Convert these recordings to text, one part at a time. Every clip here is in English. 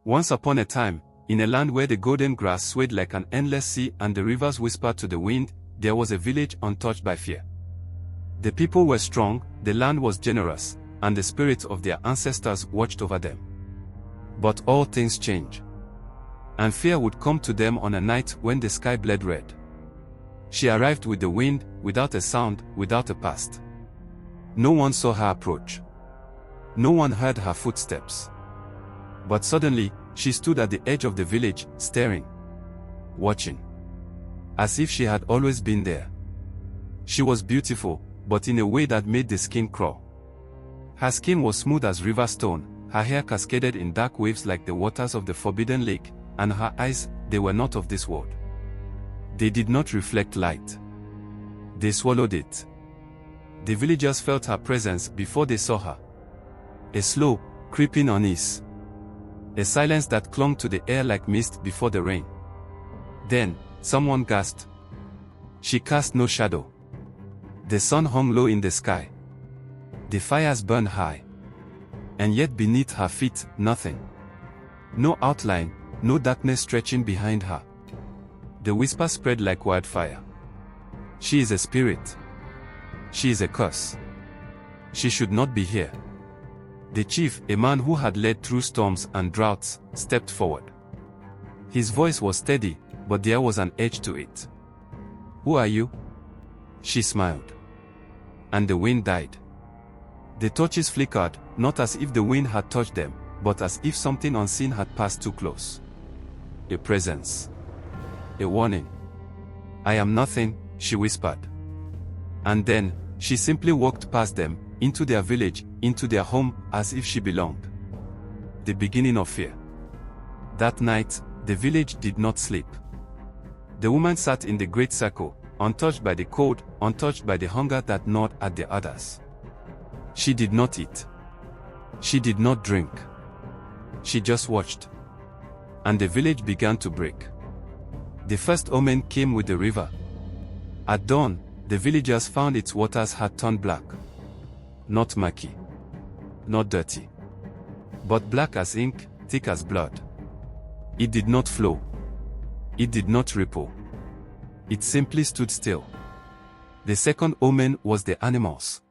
Once upon a time, in a land where the golden grass swayed like an endless sea and the rivers whispered to the wind, there was a village untouched by fear. The people were strong, the land was generous, and the spirits of their ancestors watched over them. But all things change. And fear would come to them on a night when the sky bled red. She arrived with the wind, without a sound, without a past. No one saw her approach. No one heard her footsteps. But suddenly, she stood at the edge of the village, staring. Watching. As if she had always been there. She was beautiful, but in a way that made the skin crawl. Her skin was smooth as river stone, her hair cascaded in dark waves like the waters of the forbidden lake, and her eyes, they were not of this world. They did not reflect light. They swallowed it. The villagers felt her presence before they saw her. A slow, creeping unease. A silence that clung to the air like mist before the rain. Then, someone gasped. She cast no shadow. The sun hung low in the sky. The fires burned high. And yet beneath her feet, nothing. No outline, no darkness stretching behind her. The whisper spread like wildfire. She is a spirit. She is a curse. She should not be here. The chief, a man who had led through storms and droughts, stepped forward. His voice was steady, but there was an edge to it. Who are you? She smiled. And the wind died. The torches flickered, not as if the wind had touched them, but as if something unseen had passed too close. A presence. A warning. I am nothing, she whispered. And then, she simply walked past them, into their village, into their home, as if she belonged. The beginning of fear. That night, the village did not sleep. The woman sat in the great circle, untouched by the cold, untouched by the hunger that gnawed at the others. She did not eat. She did not drink. She just watched. And the village began to break. The first omen came with the river. At dawn, the villagers found its waters had turned black. Not murky. Not dirty. But black as ink, thick as blood. It did not flow. It did not ripple. It simply stood still. The second omen was the animals.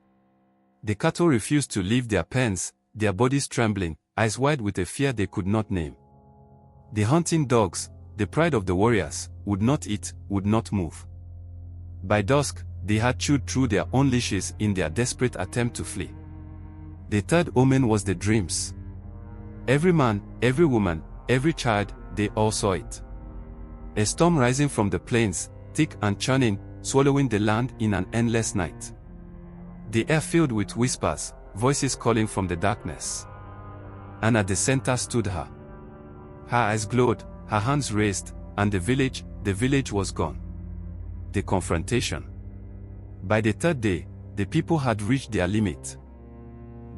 The cattle refused to leave their pens, their bodies trembling, eyes wide with a fear they could not name. The hunting dogs, the pride of the warriors, would not eat, would not move. By dusk, they had chewed through their own leashes in their desperate attempt to flee. The third omen was the dreams. Every man, every woman, every child, they all saw it. A storm rising from the plains, thick and churning, swallowing the land in an endless night. The air filled with whispers, voices calling from the darkness. And at the center stood her. Her eyes glowed, her hands raised, and the village was gone. The confrontation. By the third day, the people had reached their limit.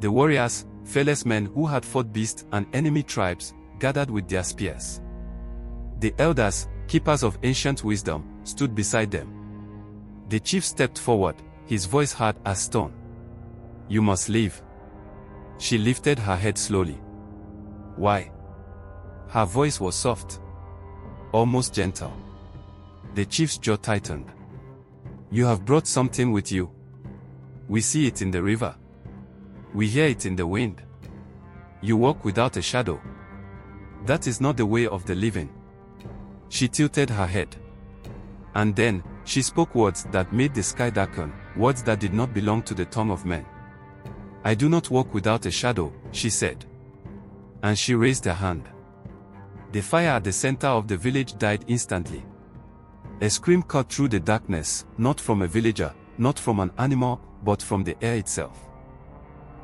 The warriors, fearless men who had fought beasts and enemy tribes, gathered with their spears. The elders, keepers of ancient wisdom, stood beside them. The chief stepped forward, his voice hard as stone. You must leave. She lifted her head slowly. Why? Her voice was soft. Almost gentle. The chief's jaw tightened. You have brought something with you. We see it in the river. We hear it in the wind. You walk without a shadow. That is not the way of the living. She tilted her head. And then, she spoke words that made the sky darken, words that did not belong to the tongue of men. I do not walk without a shadow, she said. And she raised her hand. The fire at the center of the village died instantly. A scream cut through the darkness, not from a villager, not from an animal, but from the air itself.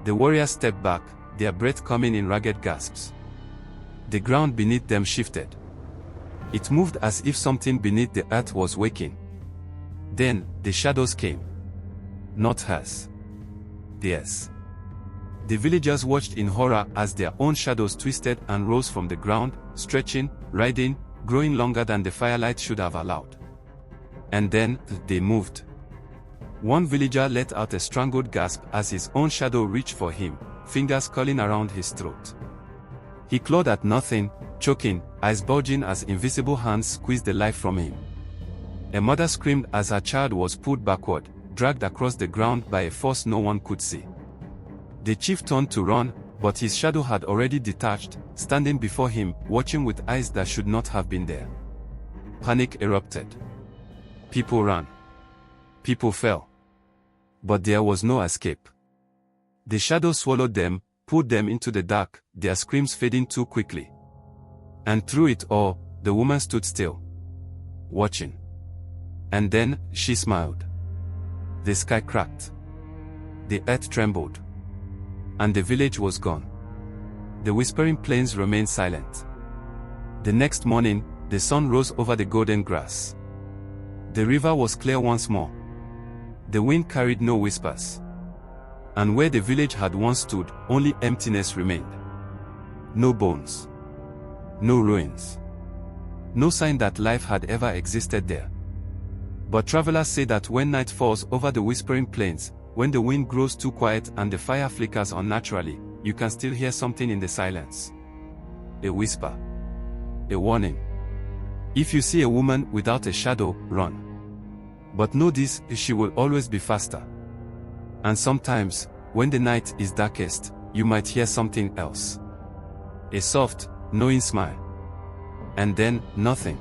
The warriors stepped back, their breath coming in ragged gasps. The ground beneath them shifted. It moved as if something beneath the earth was waking. Then, the shadows came. Not hers. Theirs. The villagers watched in horror as their own shadows twisted and rose from the ground, stretching, writhing, growing longer than the firelight should have allowed. And then, they moved. One villager let out a strangled gasp as his own shadow reached for him, fingers curling around his throat. He clawed at nothing, choking, eyes bulging as invisible hands squeezed the life from him. A mother screamed as her child was pulled backward, dragged across the ground by a force no one could see. The chief turned to run, but his shadow had already detached, standing before him, watching with eyes that should not have been there. Panic erupted. People ran. People fell. But there was no escape. The shadow swallowed them, pulled them into the dark, their screams fading too quickly. And through it all, the woman stood still, watching. And then, she smiled. The sky cracked. The earth trembled. And the village was gone. The whispering plains remained silent. The next morning, the sun rose over the golden grass. The river was clear once more. The wind carried no whispers. And where the village had once stood, only emptiness remained. No bones. No ruins. No sign that life had ever existed there. But travelers say that when night falls over the whispering plains, when the wind grows too quiet and the fire flickers unnaturally, you can still hear something in the silence. A whisper. A warning. If you see a woman without a shadow, run. But know this, she will always be faster. And sometimes, when the night is darkest, you might hear something else. A soft, knowing smile. And then, nothing.